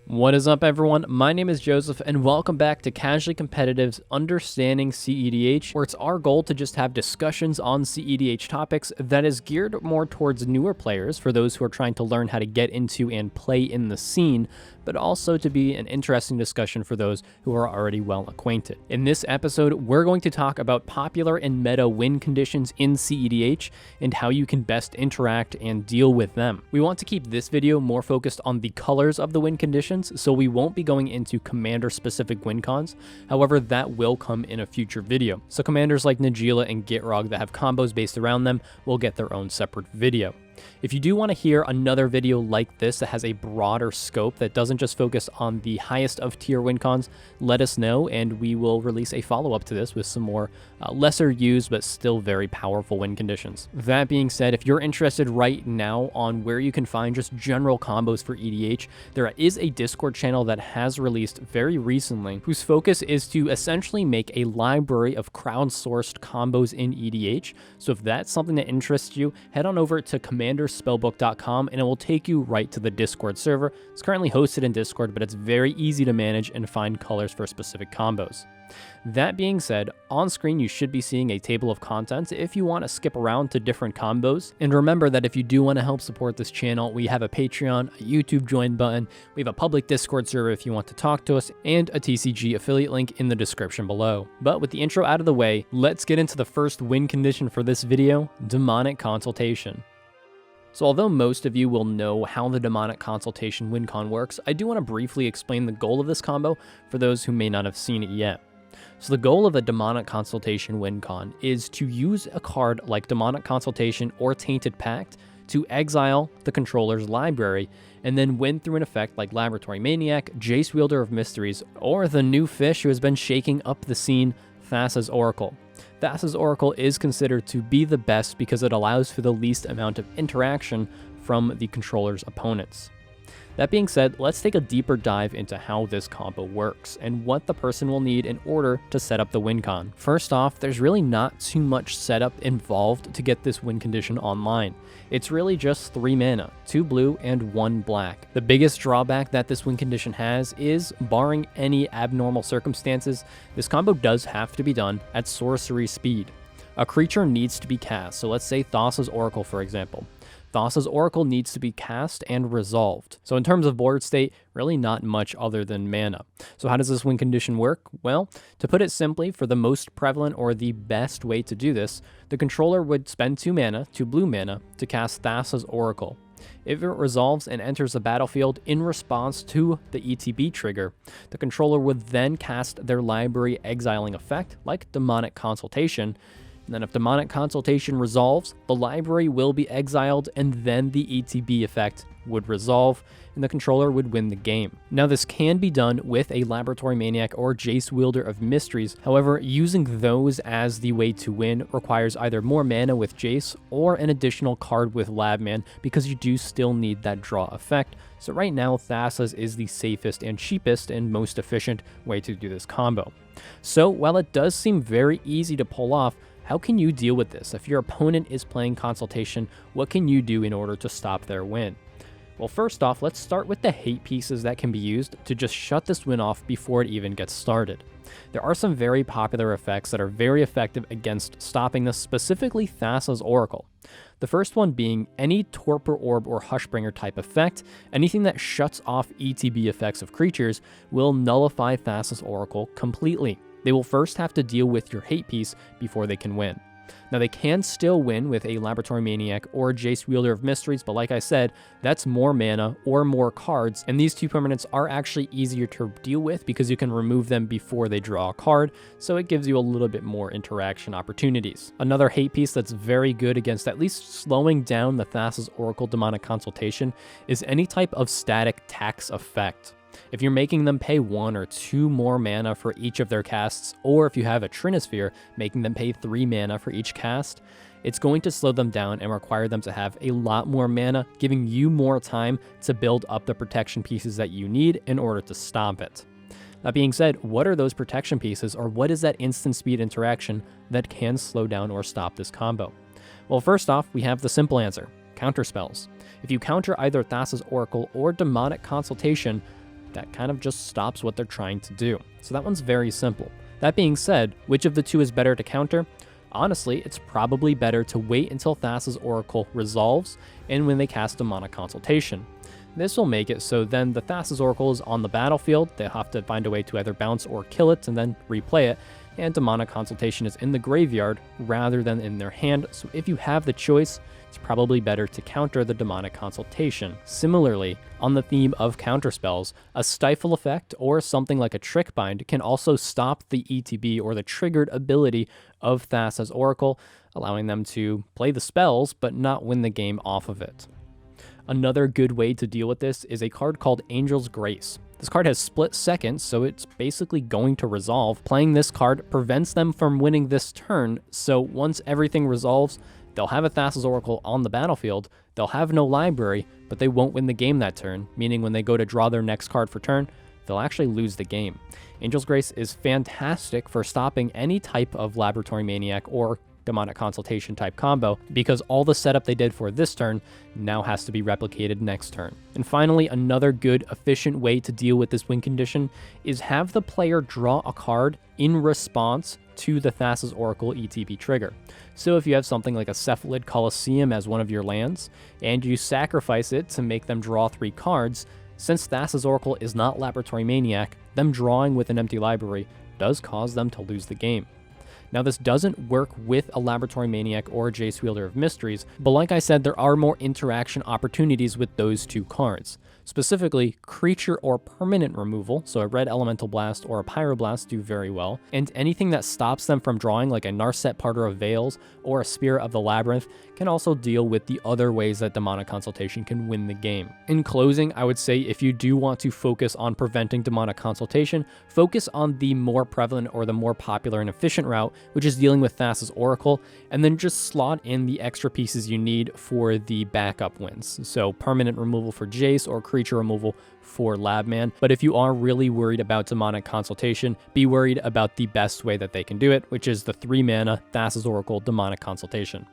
What is up, everyone? My name is Joseph, and welcome back to Casually Competitive's Understanding cEDH, where it's our goal to just have discussions on cEDH topics that is geared more towards newer players, for those who are trying to learn how to get into and play in the scene, but also to be an interesting discussion for those who are already well acquainted. In this episode, we're going to talk about popular and meta win conditions in cEDH and how you can best interact and deal with them. We want to keep this video more focused on the colors of the win conditions, so we won't be going into commander-specific Wincons. However, that will come in a future video. So commanders like Najeela and Gitrog that have combos based around them will get their own separate video. If you do want to hear another video like this that has a broader scope that doesn't just focus on the highest of tier Wincons, let us know and we will release a follow-up to this with some more lesser used but still very powerful win conditions. That being said, if you're interested right now on where you can find just general combos for EDH, there is a Discord channel that has released very recently whose focus is to essentially make a library of crowdsourced combos in EDH. So if that's something that interests you, head on over to commanderspellbook.com and it will take you right to the Discord server. It's currently hosted in Discord, but it's very easy to manage and find colors for specific combos. That being said, on screen you should be seeing a table of contents if you want to skip around to different combos. And remember that if you do want to help support this channel, we have a Patreon, a YouTube join button, we have a public Discord server if you want to talk to us, and a TCG affiliate link in the description below. But with the intro out of the way, let's get into the first win condition for this video, Demonic Consultation. So although most of you will know how the Demonic Consultation Wincon works, I do want to briefly explain the goal of this combo for those who may not have seen it yet. So the goal of a Demonic Consultation Wincon is to use a card like Demonic Consultation or Tainted Pact to exile the controller's library and then win through an effect like Laboratory Maniac, Jace Wielder of Mysteries, or the new fish who has been shaking up the scene, Thassa's Oracle. Thassa's Oracle is considered to be the best because it allows for the least amount of interaction from the controller's opponents. That being said, let's take a deeper dive into how this combo works and what the person will need in order to set up the Wincon. First off, there's really not too much setup involved to get this win condition online. It's really just 3 mana, 2 blue and 1 black. The biggest drawback that this win condition has is, barring any abnormal circumstances, this combo does have to be done at sorcery speed. A creature needs to be cast, so let's say Thassa's Oracle for example. Thassa's Oracle needs to be cast and resolved. So in terms of board state, really not much other than mana. So how does this win condition work? Well, to put it simply, for the most prevalent or the best way to do this, the controller would spend 2 mana, 2 blue mana, to cast Thassa's Oracle. If it resolves and enters the battlefield in response to the ETB trigger, the controller would then cast their library exiling effect, like Demonic Consultation. And then if Demonic Consultation resolves, the library will be exiled and then the ETB effect would resolve and the controller would win the game. Now this can be done with a Laboratory Maniac or Jace Wielder of Mysteries. However, using those as the way to win requires either more mana with Jace or an additional card with Labman, because you do still need that draw effect. So right now Thassa's is the safest and cheapest and most efficient way to do this combo. So while it does seem very easy to pull off, how can you deal with this? If your opponent is playing Consultation, what can you do in order to stop their win? Well, first off, let's start with the hate pieces that can be used to just shut this win off before it even gets started. There are some very popular effects that are very effective against stopping this, specifically Thassa's Oracle. The first one being any Torpor Orb or Hushbringer type effect. Anything that shuts off ETB effects of creatures will nullify Thassa's Oracle completely. They will first have to deal with your hate piece before they can win. Now they can still win with a Laboratory Maniac or Jace Wielder of Mysteries, but like I said, that's more mana or more cards, and these 2 permanents are actually easier to deal with because you can remove them before they draw a card, so it gives you a little bit more interaction opportunities. Another hate piece that's very good against at least slowing down the Thassa's Oracle Demonic Consultation is any type of static tax effect. If you're making them pay 1 or 2 more mana for each of their casts, or if you have a Trinisphere, making them pay 3 mana for each cast, it's going to slow them down and require them to have a lot more mana, giving you more time to build up the protection pieces that you need in order to stop it. That being said, what are those protection pieces, or what is that instant speed interaction that can slow down or stop this combo? Well, first off, we have the simple answer: counterspells. If you counter either Thassa's Oracle or Demonic Consultation, that kind of just stops what they're trying to do. So that one's very simple. That being said, which of the two is better to counter? Honestly, it's probably better to wait until Thassa's Oracle resolves and when they cast Demonic Consultation. This will make it so then the Thassa's Oracle is on the battlefield, they'll have to find a way to either bounce or kill it and then replay it, and Demonic Consultation is in the graveyard rather than in their hand, so if you have the choice, it's probably better to counter the Demonic Consultation. Similarly, on the theme of counterspells, a Stifle effect or something like a Trick Bind can also stop the ETB or the triggered ability of Thassa's Oracle, allowing them to play the spells but not win the game off of it. Another good way to deal with this is a card called Angel's Grace. This card has split seconds, so it's basically going to resolve. Playing this card prevents them from winning this turn, so once everything resolves, they'll have a Thassa's Oracle on the battlefield, they'll have no library, but they won't win the game that turn, meaning when they go to draw their next card for turn, they'll actually lose the game. Angel's Grace is fantastic for stopping any type of Laboratory Maniac or Demonic Consultation type combo, because all the setup they did for this turn now has to be replicated next turn. And finally, another good, efficient way to deal with this win condition is have the player draw a card in response to the Thassa's Oracle ETB trigger. So if you have something like a Cephalid Colosseum as one of your lands, and you sacrifice it to make them draw 3 cards, since Thassa's Oracle is not Laboratory Maniac, them drawing with an empty library does cause them to lose the game. Now, this doesn't work with a Laboratory Maniac or a Jace Wielder of Mysteries, but like I said, there are more interaction opportunities with those 2 cards. Specifically, creature or permanent removal, so a Red Elemental Blast or a Pyroblast do very well, and anything that stops them from drawing, like a Narset Parter of Veils or a Spirit of the Labyrinth, can also deal with the other ways that Demonic Consultation can win the game. In closing, I would say if you do want to focus on preventing Demonic Consultation, focus on the more prevalent or the more popular and efficient route, which is dealing with Thassa's Oracle, and then just slot in the extra pieces you need for the backup wins. So permanent removal for Jace or creature removal for Labman. But if you are really worried about Demonic Consultation, be worried about the best way that they can do it, which is the 3 mana Thassa's Oracle Demonic Consultation.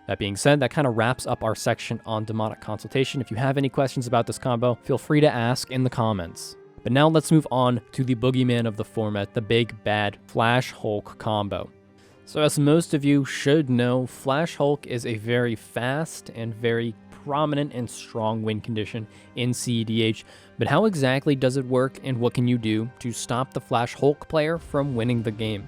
That being said, that kind of wraps up our section on Demonic Consultation. If you have any questions about this combo, feel free to ask in the comments. But now let's move on to the boogeyman of the format, the big bad Flash Hulk combo. So as most of you should know, Flash Hulk is a very fast and very prominent and strong win condition in cEDH, but how exactly does it work and what can you do to stop the Flash Hulk player from winning the game?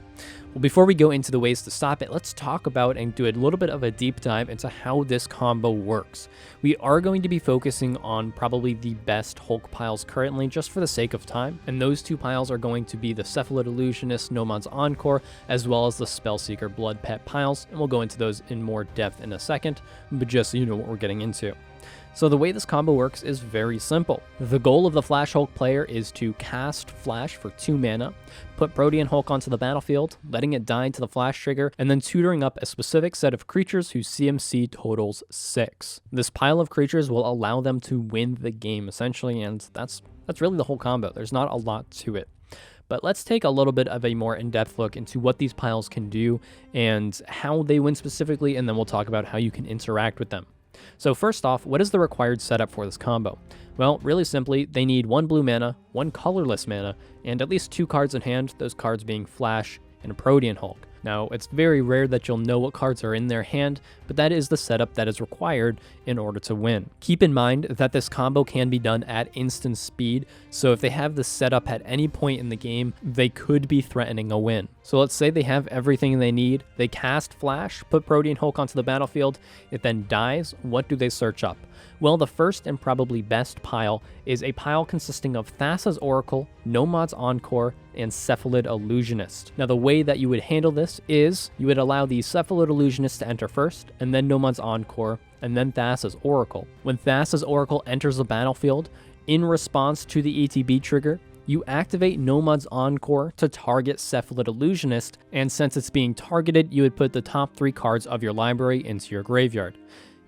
Well, before we go into the ways to stop it, let's talk about and do a little bit of a deep dive into how this combo works. We are going to be focusing on probably the best Hulk piles currently, just for the sake of time, and those 2 piles are going to be the Cephalid Illusionist Nomad's Encore, as well as the Spellseeker Blood Pet piles, and we'll go into those in more depth in a second, but just so you know what we're getting into. So the way this combo works is very simple. The goal of the Flash Hulk player is to cast Flash for 2 mana, put Protean Hulk onto the battlefield, letting it die to the Flash trigger, and then tutoring up a specific set of creatures whose CMC totals 6. This pile of creatures will allow them to win the game, essentially, and that's really the whole combo. There's not a lot to it. But let's take a little bit of a more in-depth look into what these piles can do and how they win specifically, and then we'll talk about how you can interact with them. So first off, what is the required setup for this combo? Well, really simply, they need 1 blue mana, 1 colorless mana, and at least 2 cards in hand, those cards being Flash and Protean Hulk. Now, it's very rare that you'll know what cards are in their hand, but that is the setup that is required in order to win. Keep in mind that this combo can be done at instant speed, so if they have this set up at any point in the game, they could be threatening a win. So let's say they have everything they need, they cast Flash, put Protean Hulk onto the battlefield, it then dies. What do they search up? Well, the first and probably best pile is a pile consisting of Thassa's Oracle, Nomad's Encore, and Cephalid Illusionist. Now, the way that you would handle this is you would allow the Cephalid Illusionist to enter first, and then Nomad's Encore, and then Thassa's Oracle. When Thassa's Oracle enters the battlefield, in response to the ETB trigger, you activate Nomad's Encore to target Cephalid Illusionist, and since it's being targeted, you would put the top 3 cards of your library into your graveyard.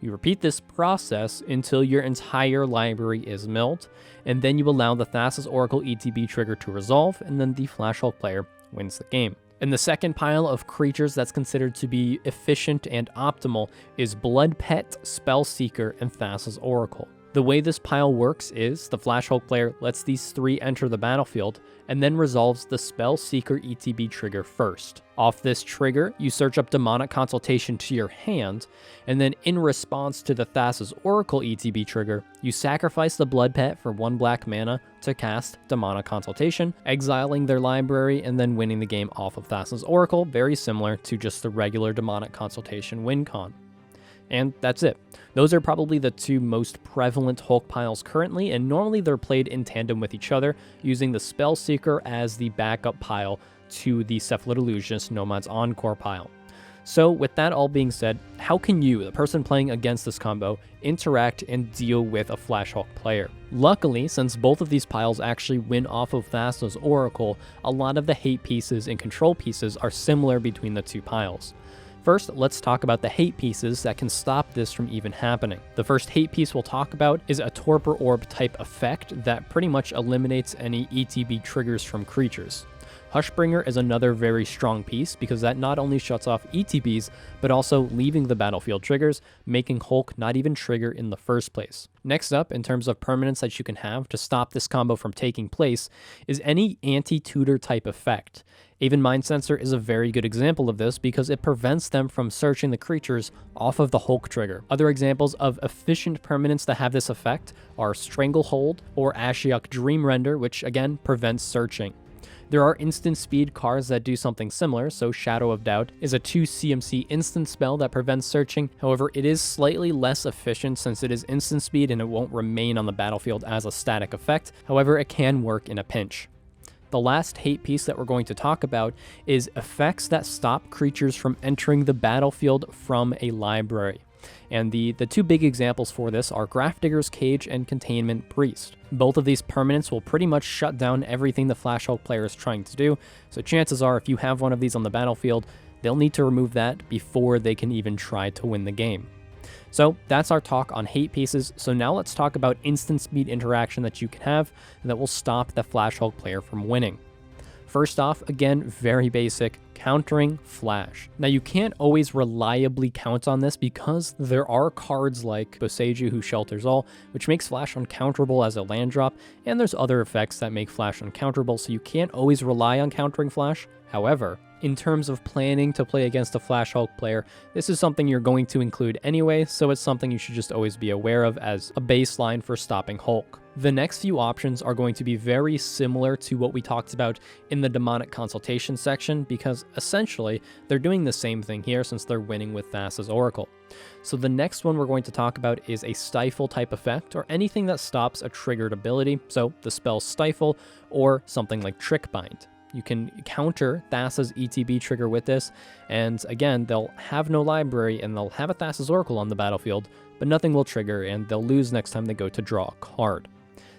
You repeat this process until your entire library is milled, and then you allow the Thassa's Oracle ETB trigger to resolve, and then the Flash Hulk player wins the game. And the second pile of creatures that's considered to be efficient and optimal is Blood Pet, Spellseeker, and Thassa's Oracle. The way this pile works is the Flash Hulk player lets these 3 enter the battlefield and then resolves the Spell Seeker ETB trigger first. Off this trigger, you search up Demonic Consultation to your hand, and then in response to the Thassa's Oracle ETB trigger, you sacrifice the Blood Pet for 1 black mana to cast Demonic Consultation, exiling their library and then winning the game off of Thassa's Oracle, very similar to just the regular Demonic Consultation Wincon. And that's it. Those are probably the 2 most prevalent Hulk piles currently, and normally they're played in tandem with each other, using the Spell Seeker as the backup pile to the Cephalid Illusionist Nomad's Encore pile. So with that all being said, how can you, the person playing against this combo, interact and deal with a Flash Hulk player? Luckily, since both of these piles actually win off of Thassa's Oracle, a lot of the hate pieces and control pieces are similar between the 2 piles. First, let's talk about the hate pieces that can stop this from even happening. The first hate piece we'll talk about is a Torpor Orb type effect that pretty much eliminates any ETB triggers from creatures. Hushbringer is another very strong piece because that not only shuts off ETBs, but also leaving the battlefield triggers, making Hulk not even trigger in the first place. Next up, in terms of permanents that you can have to stop this combo from taking place, is any anti-tutor type effect. Even Mind Sensor is a very good example of this because it prevents them from searching the creatures off of the Hulk trigger. Other examples of efficient permanents that have this effect are Stranglehold or Ashiok Dream Render, which again prevents searching. There are instant speed cards that do something similar, so Shadow of Doubt is a 2 CMC instant spell that prevents searching. However, it is slightly less efficient since it is instant speed and it won't remain on the battlefield as a static effect. However, it can work in a pinch. The last hate piece that we're going to talk about is effects that stop creatures from entering the battlefield from a library. And the 2 big examples for this are Grafdigger's Cage and Containment Priest. Both of these permanents will pretty much shut down everything the Flash Hulk player is trying to do, so chances are if you have one of these on the battlefield, they'll need to remove that before they can even try to win the game. So that's our talk on hate pieces, so now let's talk about instant speed interaction that you can have that will stop the Flash Hulk player from winning. First off, again, very basic, countering Flash. Now you can't always reliably count on this because there are cards like Boseiju who shelters all, which makes Flash uncounterable as a land drop, and there's other effects that make Flash uncounterable, so you can't always rely on countering Flash. However, in terms of planning to play against a Flash Hulk player, this is something you're going to include anyway, so it's something you should just always be aware of as a baseline for stopping Hulk. The next few options are going to be very similar to what we talked about in the Demonic Consultation section because essentially they're doing the same thing here since they're winning with Thassa's Oracle. So the next one we're going to talk about is a Stifle type effect or anything that stops a triggered ability, so the spell Stifle or something like Trick Bind. You can counter Thassa's ETB trigger with this, and again, they'll have no library and they'll have a Thassa's Oracle on the battlefield, but nothing will trigger and they'll lose next time they go to draw a card.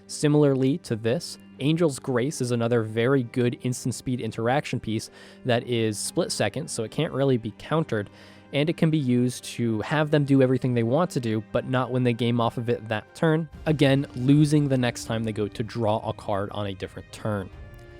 Similarly to this, Angel's Grace is another very good instant speed interaction piece that is split second, so it can't really be countered, and it can be used to have them do everything they want to do, but not when they game off of it that turn, again, losing the next time they go to draw a card on a different turn.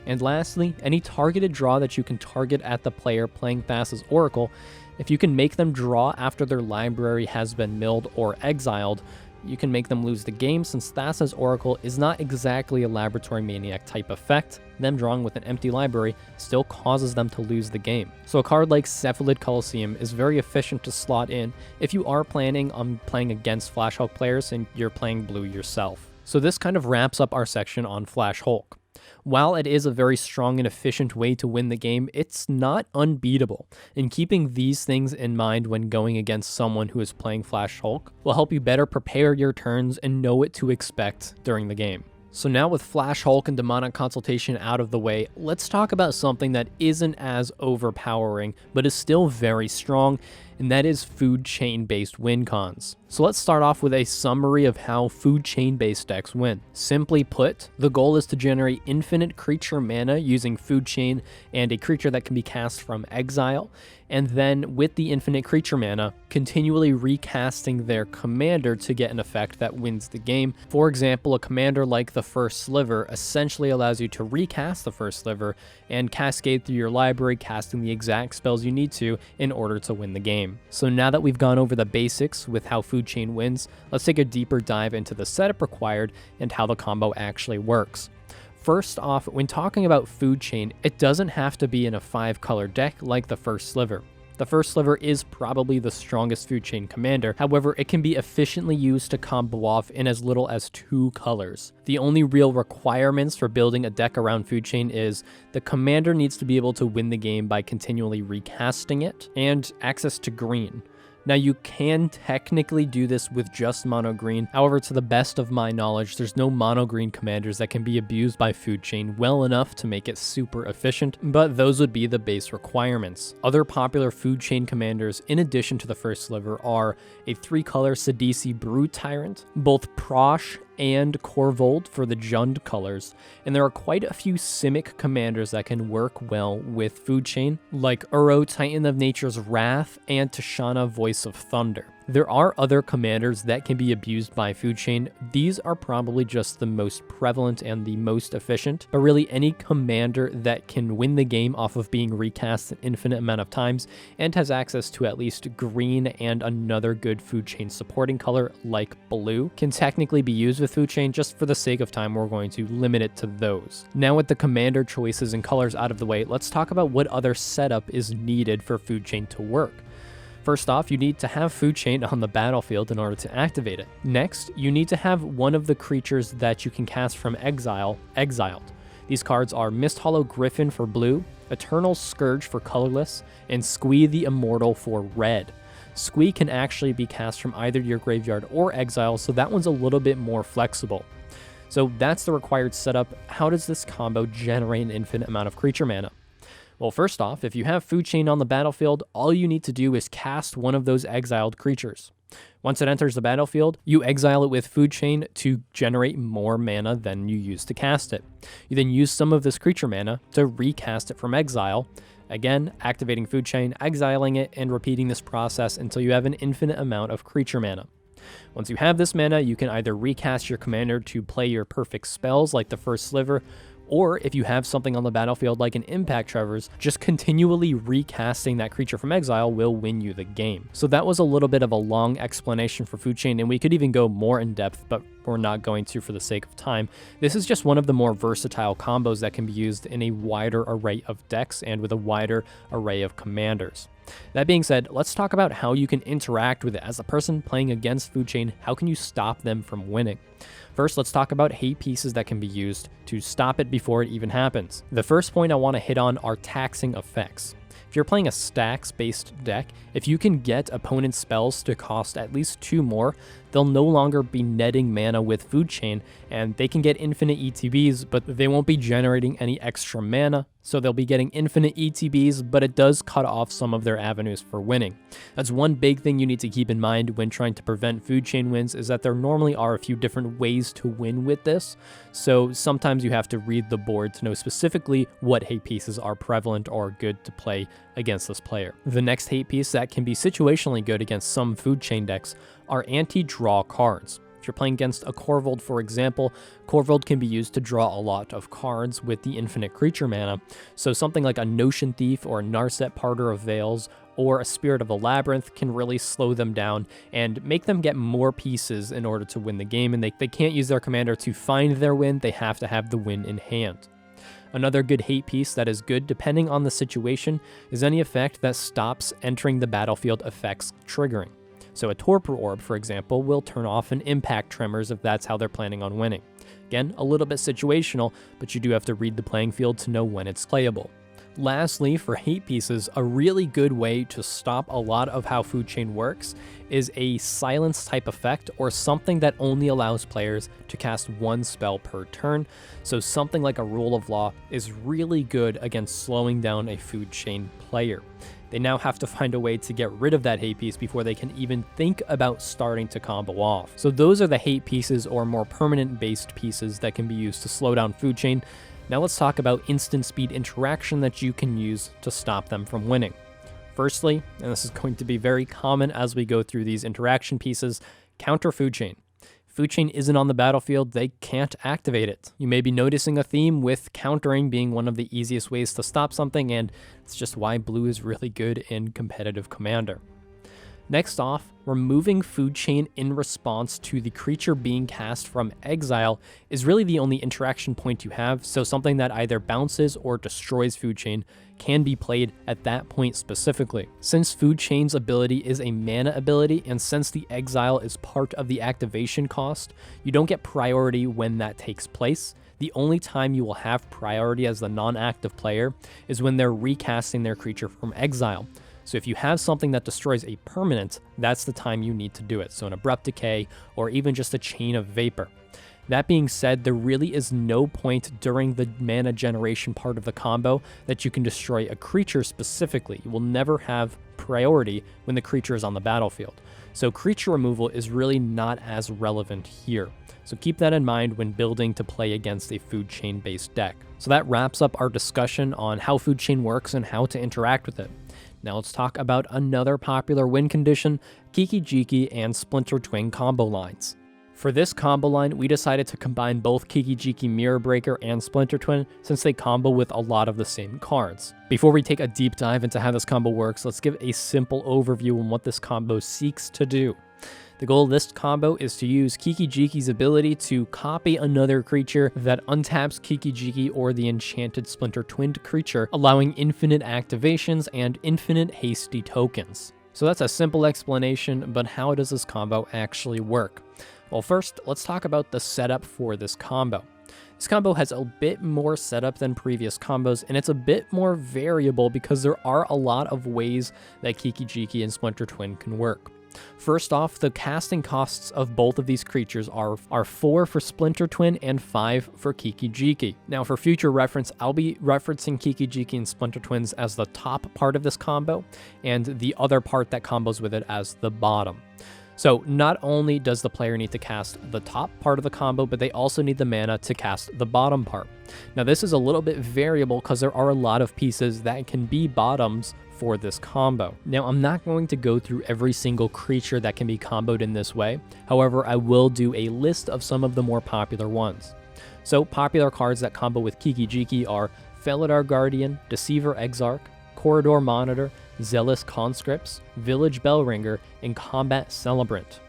And lastly, any targeted draw that you can target at the player playing Thassa's Oracle, if you can make them draw after their library has been milled or exiled, you can make them lose the game since Thassa's Oracle is not exactly a Laboratory Maniac type effect. Them drawing with an empty library still causes them to lose the game. So a card like Cephalid Coliseum is very efficient to slot in if you are planning on playing against Flash Hulk players and you're playing blue yourself. So this kind of wraps up our section on Flash Hulk. While it is a very strong and efficient way to win the game, it's not unbeatable, and keeping these things in mind when going against someone who is playing Flash Hulk will help you better prepare your turns and know what to expect during the game. So now with Flash Hulk and Demonic Consultation out of the way, let's talk about something that isn't as overpowering, but is still very strong, and that is food chain-based Wincons. So let's start off with a summary of how food chain-based decks win. Simply put, the goal is to generate infinite creature mana using food chain and a creature that can be cast from exile, and then with the infinite creature mana, continually recasting their commander to get an effect that wins the game. For example, a commander like the First Sliver essentially allows you to recast the First Sliver and cascade through your library, casting the exact spells you need to in order to win the game. game. So now that we've gone over the basics with how food chain wins, let's take a deeper dive into the setup required and how the combo actually works. First off, when talking about food chain, it doesn't have to be in a 5-color deck like the First Sliver. The First Sliver is probably the strongest food chain commander, however, it can be efficiently used to combo off in as little as 2 colors. The only real requirements for building a deck around food chain is the commander needs to be able to win the game by continually recasting it, and access to green. Now, you can technically do this with just mono green. However, to the best of my knowledge, there's no mono green commanders that can be abused by food chain well enough to make it super efficient, but those would be the base requirements. Other popular food chain commanders, in addition to the First Sliver, are a 3-color Sidisi Brood Tyrant, both Prosh and Korvold for the Jund colors, and there are quite a few Simic commanders that can work well with food chain, like Uro, Titan of Nature's Wrath, and Tashana, Voice of Thunder. There are other commanders that can be abused by food chain. These are probably just the most prevalent and the most efficient, but really any commander that can win the game off of being recast an infinite amount of times and has access to at least green and another good food chain supporting color like blue can technically be used with food chain. Just for the sake of time, we're going to limit it to those. Now, with the commander choices and colors out of the way, let's talk about what other setup is needed for food chain to work. First off, you need to have food chain on the battlefield in order to activate it. Next, you need to have one of the creatures that you can cast from exile exiled. These cards are Misthollow Griffin for blue, Eternal Scourge for colorless, and Squee the Immortal for red. Squee can actually be cast from either your graveyard or exile, so that one's a little bit more flexible. So that's the required setup. How does this combo generate an infinite amount of creature mana? Well, first off, if you have food chain on the battlefield, all you need to do is cast one of those exiled creatures. Once it enters the battlefield, you exile it with food chain to generate more mana than you use to cast it. You then use some of this creature mana to recast it from exile, again activating food chain, exiling it, and repeating this process until you have an infinite amount of creature mana. Once you have this mana, you can either recast your commander to play your perfect spells like the First Sliver, or if you have something on the battlefield like an Impact Trevor's, just continually recasting that creature from exile will win you the game. So that was a little bit of a long explanation for food chain, and we could even go more in depth, but we're not going to for the sake of time. This is just one of the more versatile combos that can be used in a wider array of decks and with a wider array of commanders. That being said, let's talk about how you can interact with it. As a person playing against food chain, how can you stop them from winning? First, let's talk about hate pieces that can be used to stop it before it even happens. The first point I want to hit on are taxing effects. If you're playing a stacks-based deck, if you can get opponent's spells to cost at least 2 more, they'll no longer be netting mana with food chain, and they can get infinite ETBs, but they won't be generating any extra mana, so they'll be getting infinite ETBs, but it does cut off some of their avenues for winning. That's one big thing you need to keep in mind when trying to prevent food chain wins, is that there normally are a few different ways to win with this, so sometimes you have to read the board to know specifically what hate pieces are prevalent or good to play against this player. The next hate piece that can be situationally good against some food chain decks are anti-draw cards. If you're playing against a Korvold, for example, Korvold can be used to draw a lot of cards with the infinite creature mana, so something like a Notion Thief or a Narset Parter of Veils or a Spirit of the Labyrinth can really slow them down and make them get more pieces in order to win the game, and they can't use their commander to find their win, they have to have the win in hand. Another good hate piece that is good depending on the situation is any effect that stops entering the battlefield effects triggering. So a Torpor Orb, for example, will turn off an Impact Tremors if that's how they're planning on winning. Again, a little bit situational, but you do have to read the playing field to know when it's playable. Lastly, for hate pieces, a really good way to stop a lot of how food chain works is a silence type effect, or something that only allows players to cast 1 spell per turn. So something like a Rule of Law is really good against slowing down a food chain player. They now have to find a way to get rid of that hate piece before they can even think about starting to combo off. So those are the hate pieces or more permanent based pieces that can be used to slow down food chain. Now let's talk about instant speed interaction that you can use to stop them from winning. Firstly, and this is going to be very common as we go through these interaction pieces, counter food chain. Food chain isn't on the battlefield, they can't activate it. You may be noticing a theme with countering being one of the easiest ways to stop something, and it's just why blue is really good in competitive Commander. Next off, removing food chain in response to the creature being cast from exile is really the only interaction point you have, so something that either bounces or destroys food chain can be played at that point specifically. Since food chain's ability is a mana ability, and since the exile is part of the activation cost, you don't get priority when that takes place. The only time you will have priority as the non-active player is when they're recasting their creature from exile. So if you have something that destroys a permanent, that's the time you need to do it. So an Abrupt Decay or even just a Chain of Vapor. That being said, there really is no point during the mana generation part of the combo that you can destroy a creature specifically. You will never have priority when the creature is on the battlefield. So creature removal is really not as relevant here. So keep that in mind when building to play against a food chain based deck. So that wraps up our discussion on how food chain works and how to interact with it. Now let's talk about another popular win condition, Kiki Jiki and Splinter Twin combo lines. For this combo line, we decided to combine both Kiki Jiki Mirror Breaker and Splinter Twin since they combo with a lot of the same cards. Before we take a deep dive into how this combo works, let's give a simple overview on what this combo seeks to do. The goal of this combo is to use Kiki Jiki's ability to copy another creature that untaps Kiki Jiki or the enchanted Splinter Twinned creature, allowing infinite activations and infinite hasty tokens. So that's a simple explanation, but how does this combo actually work? Well, first, let's talk about the setup for this combo. This combo has a bit more setup than previous combos, and it's a bit more variable because there are a lot of ways that Kiki Jiki and Splinter Twin can work. First off, the casting costs of both of these creatures are 4 for Splinter Twin and 5 for Kiki Jiki. Now for future reference, I'll be referencing Kiki Jiki and Splinter Twins as the top part of this combo, and the other part that combos with it as the bottom. So not only does the player need to cast the top part of the combo, but they also need the mana to cast the bottom part. Now this is a little bit variable because there are a lot of pieces that can be bottoms for this combo. Now I'm not going to go through every single creature that can be comboed in this way. However, I will do a list of some of the more popular ones. So popular cards that combo with Kiki Jiki are Felidar Guardian, Deceiver Exarch, Corridor Monitor, Zealous Conscripts, Village Bellringer, and Combat Celebrant.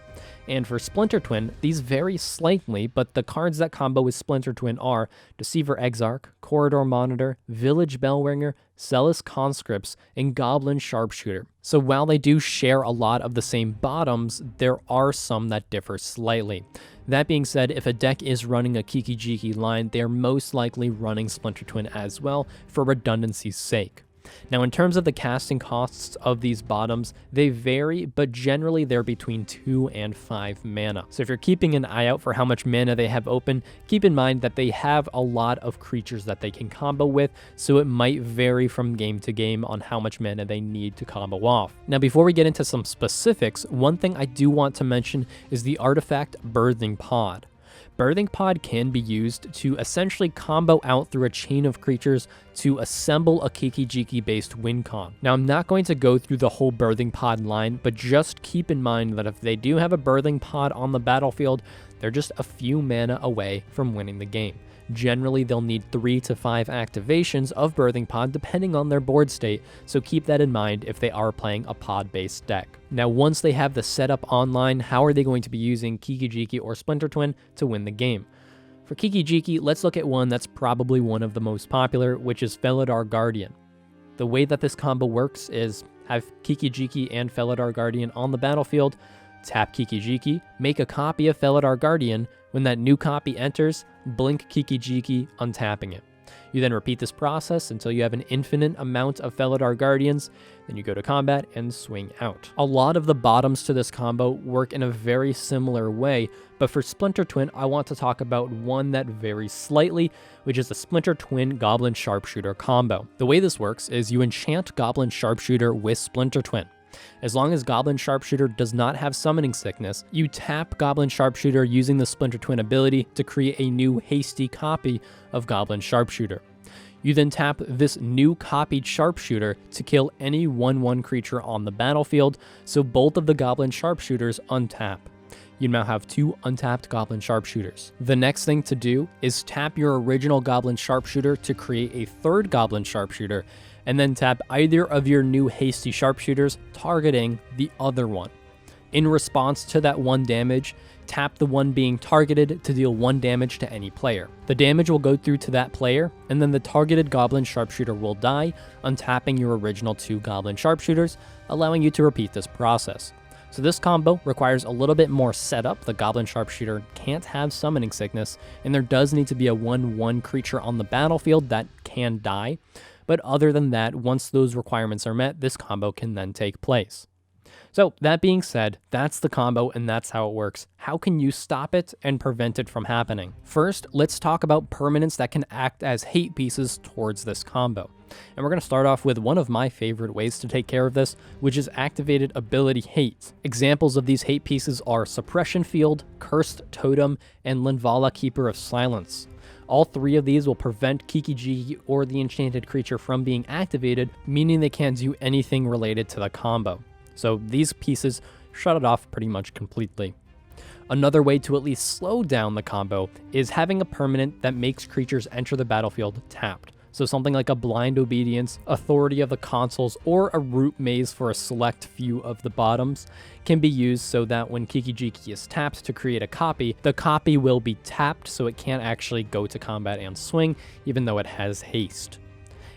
And for Splinter Twin, these vary slightly, but the cards that combo with Splinter Twin are Deceiver Exarch, Corridor Monitor, Village Bellringer, Zealous Conscripts, and Goblin Sharpshooter. So while they do share a lot of the same bottoms, there are some that differ slightly. That being said, if a deck is running a Kiki Jiki line, they're most likely running Splinter Twin as well for redundancy's sake. Now in terms of the casting costs of these bottoms, they vary, but generally they're between 2 and 5 mana. So if you're keeping an eye out for how much mana they have open, keep in mind that they have a lot of creatures that they can combo with, so it might vary from game to game on how much mana they need to combo off. Now before we get into some specifics, one thing I do want to mention is the artifact Birthing Pod. Birthing Pod can be used to essentially combo out through a chain of creatures to assemble a Kiki Jiki based Wincon. Now I'm not going to go through the whole Birthing Pod line, but just keep in mind that if they do have a Birthing Pod on the battlefield, they're just a few mana away from winning the game. Generally, they'll need 3 to 5 activations of Birthing Pod depending on their board state, so keep that in mind if they are playing a pod-based deck. Now, once they have the setup online, how are they going to be using Kiki Jiki or Splinter Twin to win the game? For Kiki Jiki, let's look at one that's probably one of the most popular, which is Felidar Guardian. The way that this combo works is have Kiki Jiki and Felidar Guardian on the battlefield, tap Kiki Jiki, make a copy of Felidar Guardian. When that new copy enters, blink Kiki Jiki, untapping it. You then repeat this process until you have an infinite amount of Felidar Guardians, then you go to combat and swing out. A lot of the bottoms to this combo work in a very similar way, but for Splinter Twin, I want to talk about one that varies slightly, which is the Splinter Twin Goblin Sharpshooter combo. The way this works is you enchant Goblin Sharpshooter with Splinter Twin. As long as Goblin Sharpshooter does not have Summoning Sickness, you tap Goblin Sharpshooter using the Splinter Twin ability to create a new hasty copy of Goblin Sharpshooter. You then tap this new copied Sharpshooter to kill any 1/1 creature on the battlefield, so both of the Goblin Sharpshooters untap. You now have 2 untapped Goblin Sharpshooters. The next thing to do is tap your original Goblin Sharpshooter to create a 3rd Goblin Sharpshooter, and then tap either of your new hasty sharpshooters targeting the other one. In response to that 1 damage, tap the one being targeted to deal 1 damage to any player. The damage will go through to that player, and then the targeted goblin sharpshooter will die, untapping your original 2 goblin sharpshooters, allowing you to repeat this process. So this combo requires a little bit more setup. The goblin sharpshooter can't have summoning sickness, and there does need to be a 1/1 creature on the battlefield that can die. But other than that, once those requirements are met, this combo can then take place. So that being said, that's the combo and that's how it works. How can you stop it and prevent it from happening? First, let's talk about permanents that can act as hate pieces towards this combo. And we're going to start off with one of my favorite ways to take care of this, which is activated ability hate. Examples of these hate pieces are Suppression Field, Cursed Totem, and Linvala, Keeper of Silence. All 3 of these will prevent Kiki, jiki, or the enchanted creature from being activated, meaning they can't do anything related to the combo. So these pieces shut it off pretty much completely. Another way to at least slow down the combo is having a permanent that makes creatures enter the battlefield tapped. So something like a Blind Obedience, Authority of the Consuls, or a Root Maze for a select few of the bottoms can be used so that when Kiki Jiki is tapped to create a copy, the copy will be tapped so it can't actually go to combat and swing, even though it has haste.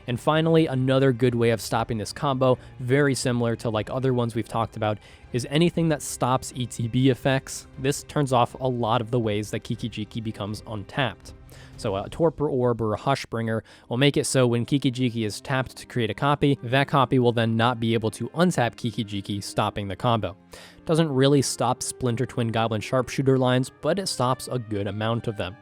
And finally, another good way of stopping this combo, very similar to like other ones we've talked about, is anything that stops ETB effects. This turns off a lot of the ways that Kiki Jiki becomes untapped. So a Torpor Orb or a Hushbringer will make it so when Kiki Jiki is tapped to create a copy, that copy will then not be able to untap Kiki Jiki, stopping the combo. Doesn't really stop Splinter Twin Goblin Sharpshooter lines, but it stops a good amount of them.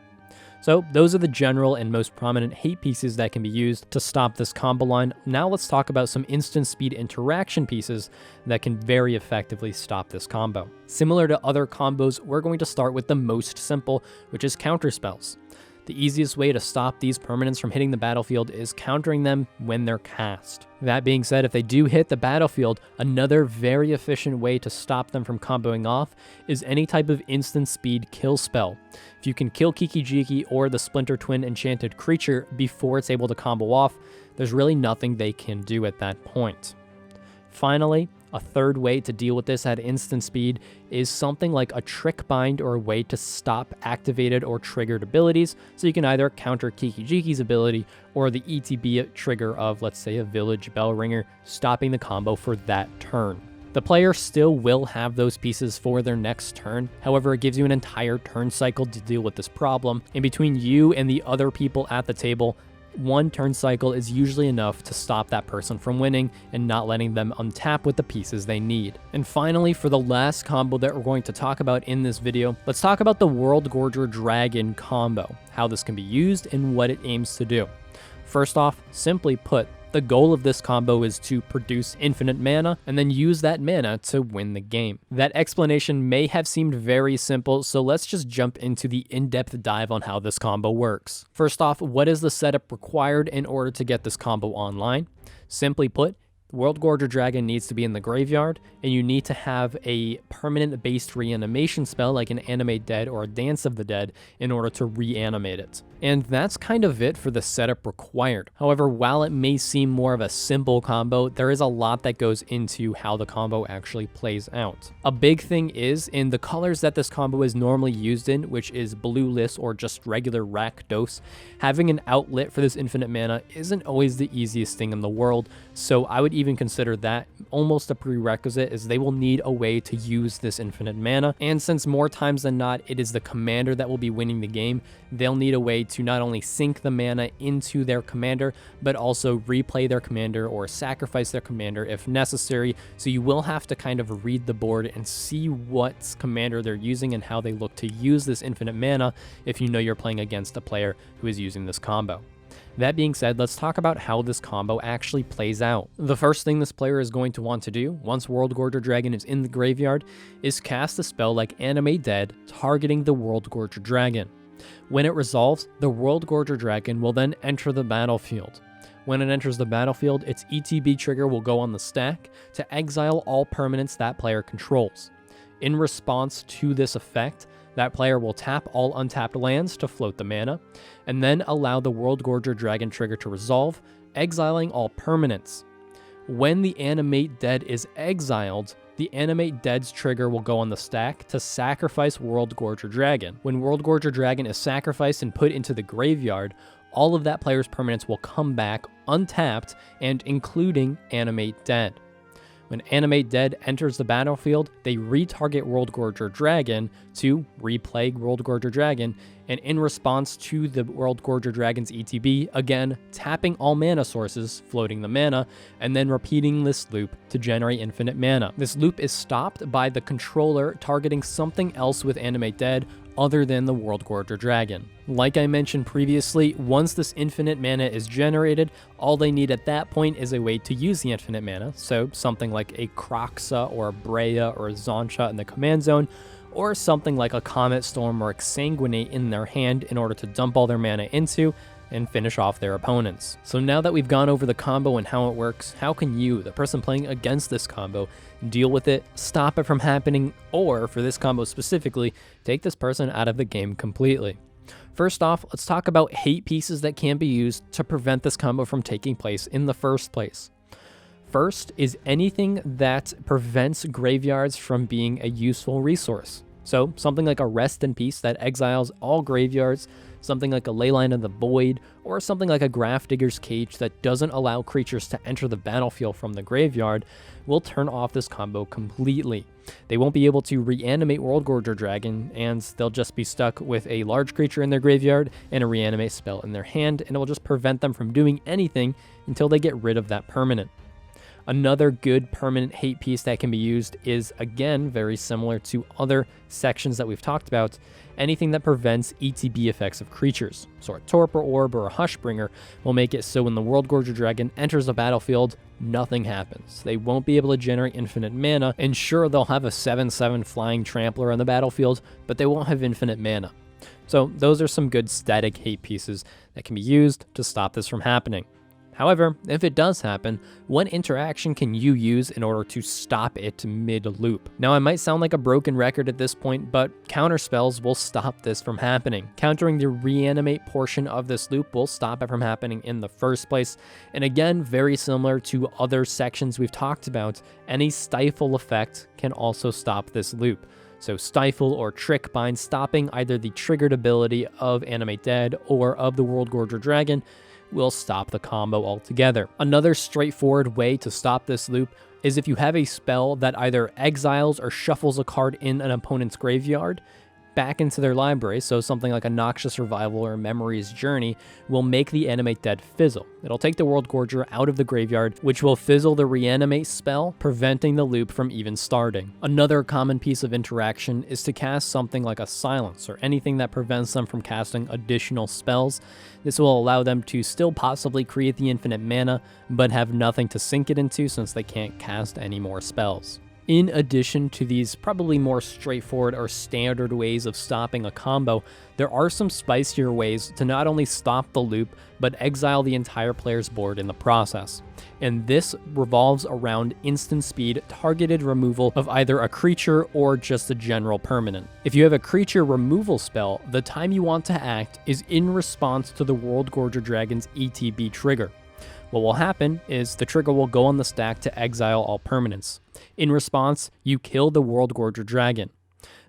So those are the general and most prominent hate pieces that can be used to stop this combo line. Now let's talk about some instant speed interaction pieces that can very effectively stop this combo. Similar to other combos, we're going to start with the most simple, which is counterspells. The easiest way to stop these permanents from hitting the battlefield is countering them when they're cast. That being said, if they do hit the battlefield, another very efficient way to stop them from comboing off is any type of instant speed kill spell. If you can kill Kiki Jiki or the Splinter Twin enchanted creature before it's able to combo off, there's really nothing they can do at that point. Finally, a third way to deal with this at instant speed is something like a Trick Bind or a way to stop activated or triggered abilities, so you can either counter Kiki Jiki's ability or the ETB trigger of, let's say, a Village Bellringer, stopping the combo for that turn. The player still will have those pieces for their next turn, however it gives you an entire turn cycle to deal with this problem, and between you and the other people at the table, 1 turn cycle is usually enough to stop that person from winning and not letting them untap with the pieces they need. And finally, for the last combo that we're going to talk about in this video, let's talk about the Worldgorger Dragon combo, how this can be used and what it aims to do. First off, simply put, the goal of this combo is to produce infinite mana and then use that mana to win the game. That explanation may have seemed very simple, so let's just jump into the in-depth dive on how this combo works. First off, what is the setup required in order to get this combo online? Simply put, the Worldgorger Dragon needs to be in the graveyard, and you need to have a permanent-based reanimation spell like an Animate Dead or a Dance of the Dead in order to reanimate it. And that's kind of it for the setup required. However, while it may seem more of a simple combo, there is a lot that goes into how the combo actually plays out. A big thing is in the colors that this combo is normally used in, which is blueless or just regular Rakdos, having an outlet for this infinite mana isn't always the easiest thing in the world, so I would even consider that almost a prerequisite, as they will need a way to use this infinite mana, and since more times than not it is the commander that will be winning the game, they'll need a way to not only sink the mana into their commander, but also replay their commander or sacrifice their commander if necessary, so you will have to kind of read the board and see what commander they're using and how they look to use this infinite mana if you know you're playing against a player who is using this combo. That being said, let's talk about how this combo actually plays out. The first thing this player is going to want to do, once Worldgorger Dragon is in the graveyard, is cast a spell like Animate Dead, targeting the Worldgorger Dragon. When it resolves, the Worldgorger Dragon will then enter the battlefield. When it enters the battlefield, its ETB trigger will go on the stack to exile all permanents that player controls. In response to this effect, that player will tap all untapped lands to float the mana, and then allow the Worldgorger Dragon trigger to resolve, Exiling all permanents. When the Animate Dead is exiled, the Animate Dead's trigger will go on the stack to sacrifice Worldgorger Dragon. When Worldgorger Dragon is sacrificed and put into the graveyard, all of that player's permanents will come back untapped and including Animate Dead. When Animate Dead enters the battlefield, they retarget Worldgorger Dragon to replay Worldgorger Dragon, and in response to the Worldgorger Dragon's ETB, again, tapping all mana sources, floating the mana, and then repeating this loop to generate infinite mana. This loop is stopped by the controller targeting something else with Animate Dead other than the Worldgorger Dragon. Like I mentioned previously, once this infinite mana is generated, all they need at that point is a way to use the infinite mana, so something like a Kroxa or a Breya or a Zoncha in the command zone, or something like a Comet Storm or Exsanguinate in their hand in order to dump all their mana into and finish off their opponents. So now that we've gone over the combo and how it works, how can you, the person playing against this combo, deal with it, stop it from happening, or for this combo specifically, take this person out of the game completely? First off, let's talk about hate pieces that can be used to prevent this combo from taking place in the first place. First is anything that prevents graveyards from being a useful resource. So something like a Rest in Peace that exiles all graveyards, something like a Leyline of the Void, or something like a Grafdigger's Cage that doesn't allow creatures to enter the battlefield from the graveyard will turn off this combo completely. They won't be able to reanimate Worldgorger Dragon, and they'll just be stuck with a large creature in their graveyard and a reanimate spell in their hand, and it will just prevent them from doing anything until they get rid of that permanent. Another good permanent hate piece that can be used is, again, very similar to other sections that we've talked about, anything that prevents ETB effects of creatures. So a Torpor Orb or a Hushbringer will make it so when the Worldgorger Dragon enters the battlefield, nothing happens. They won't be able to generate infinite mana, and sure, they'll have a 7/7 Flying Trampler on the battlefield, but they won't have infinite mana. So those are some good static hate pieces that can be used to stop this from happening. However, if it does happen, what interaction can you use in order to stop it mid-loop? Now, I might sound like a broken record at this point, but counter spells will stop this from happening. Countering the reanimate portion of this loop will stop it from happening in the first place. And again, very similar to other sections we've talked about, any stifle effect can also stop this loop. So Stifle or Trick Bind stopping either the triggered ability of Animate Dead or of the Worldgorger Dragon will stop the combo altogether. Another straightforward way to stop this loop is if you have a spell that either exiles or shuffles a card in an opponent's graveyard back into their library, so something like a Noxious Revival or Memory's Journey will make the Animate Dead fizzle. It'll take the Worldgorger out of the graveyard, which will fizzle the Reanimate spell, preventing the loop from even starting. Another common piece of interaction is to cast something like a Silence or anything that prevents them from casting additional spells. This will allow them to still possibly create the infinite mana, but have nothing to sink it into since they can't cast any more spells. In addition to these probably more straightforward or standard ways of stopping a combo, there are some spicier ways to not only stop the loop, but exile the entire player's board in the process. And this revolves around instant speed targeted removal of either a creature or just a general permanent. If you have a creature removal spell, the time you want to act is in response to the Worldgorger Dragon's ETB trigger. What will happen is the trigger will go on the stack to exile all permanents. In response, you kill the Worldgorger Dragon.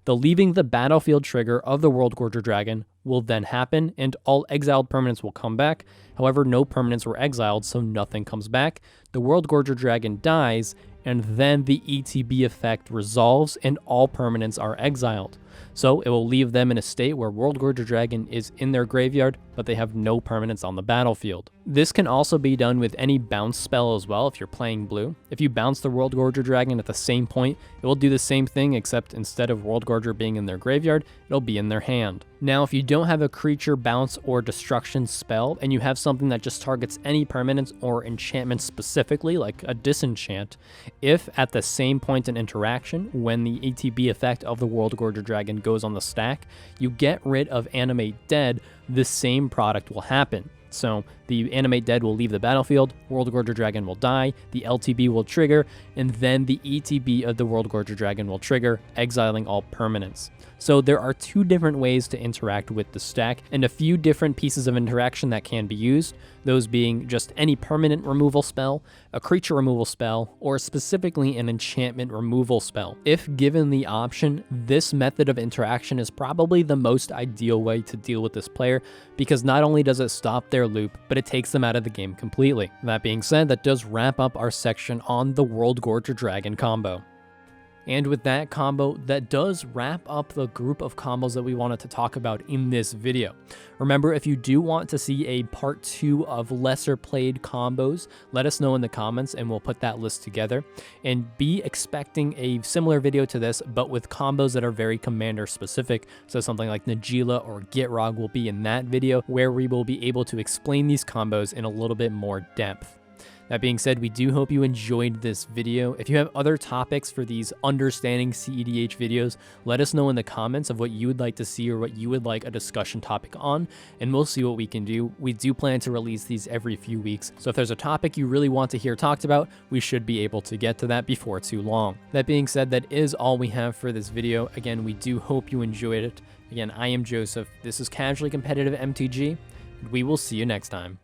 The leaving the battlefield trigger of the Worldgorger Dragon will then happen, and all exiled permanents will come back. However, no permanents were exiled, so nothing comes back. The Worldgorger Dragon dies, and then the ETB effect resolves, and all permanents are exiled. So it will leave them in a state where Worldgorger Dragon is in their graveyard, but they have no permanents on the battlefield. This can also be done with any bounce spell as well if you're playing blue. If you bounce the Worldgorger Dragon at the same point, it will do the same thing, except instead of Worldgorger being in their graveyard, it'll be in their hand. Now, if you don't have a creature bounce or destruction spell, and you have something that just targets any permanents or enchantments specifically, like a disenchant, if at the same point in interaction, when the ETB effect of the Worldgorger Dragon goes on the stack, you get rid of Animate Dead, the same product will happen. So the animate dead will leave the battlefield, Worldgorger dragon will die, the LTB will trigger, and then the ETB of the Worldgorger dragon will trigger, exiling all permanents. So there are two different ways to interact with the stack, and a few different pieces of interaction that can be used, those being just any permanent removal spell, a creature removal spell, or specifically an enchantment removal spell. If given the option, this method of interaction is probably the most ideal way to deal with this player, because not only does it stop their loop, but it takes them out of the game completely. That being said, that does wrap up our section on the Worldgorger dragon combo. And with that combo, that does wrap up the group of combos that we wanted to talk about in this video. Remember, if you do want to see a part 2 of lesser played combos, let us know in the comments and we'll put that list together. And be expecting a similar video to this, but with combos that are very commander specific. So something like Najila or Gitrog will be in that video, where we will be able to explain these combos in a little bit more depth. That being said, we do hope you enjoyed this video. If you have other topics for these understanding cEDH videos, let us know in the comments of what you would like to see or what you would like a discussion topic on, and we'll see what we can do. We do plan to release these every few weeks, so if there's a topic you really want to hear talked about, we should be able to get to that before too long. That being said, that is all we have for this video. Again, we do hope you enjoyed it. Again, I am Joseph. This is Casually Competitive MTG, and we will see you next time.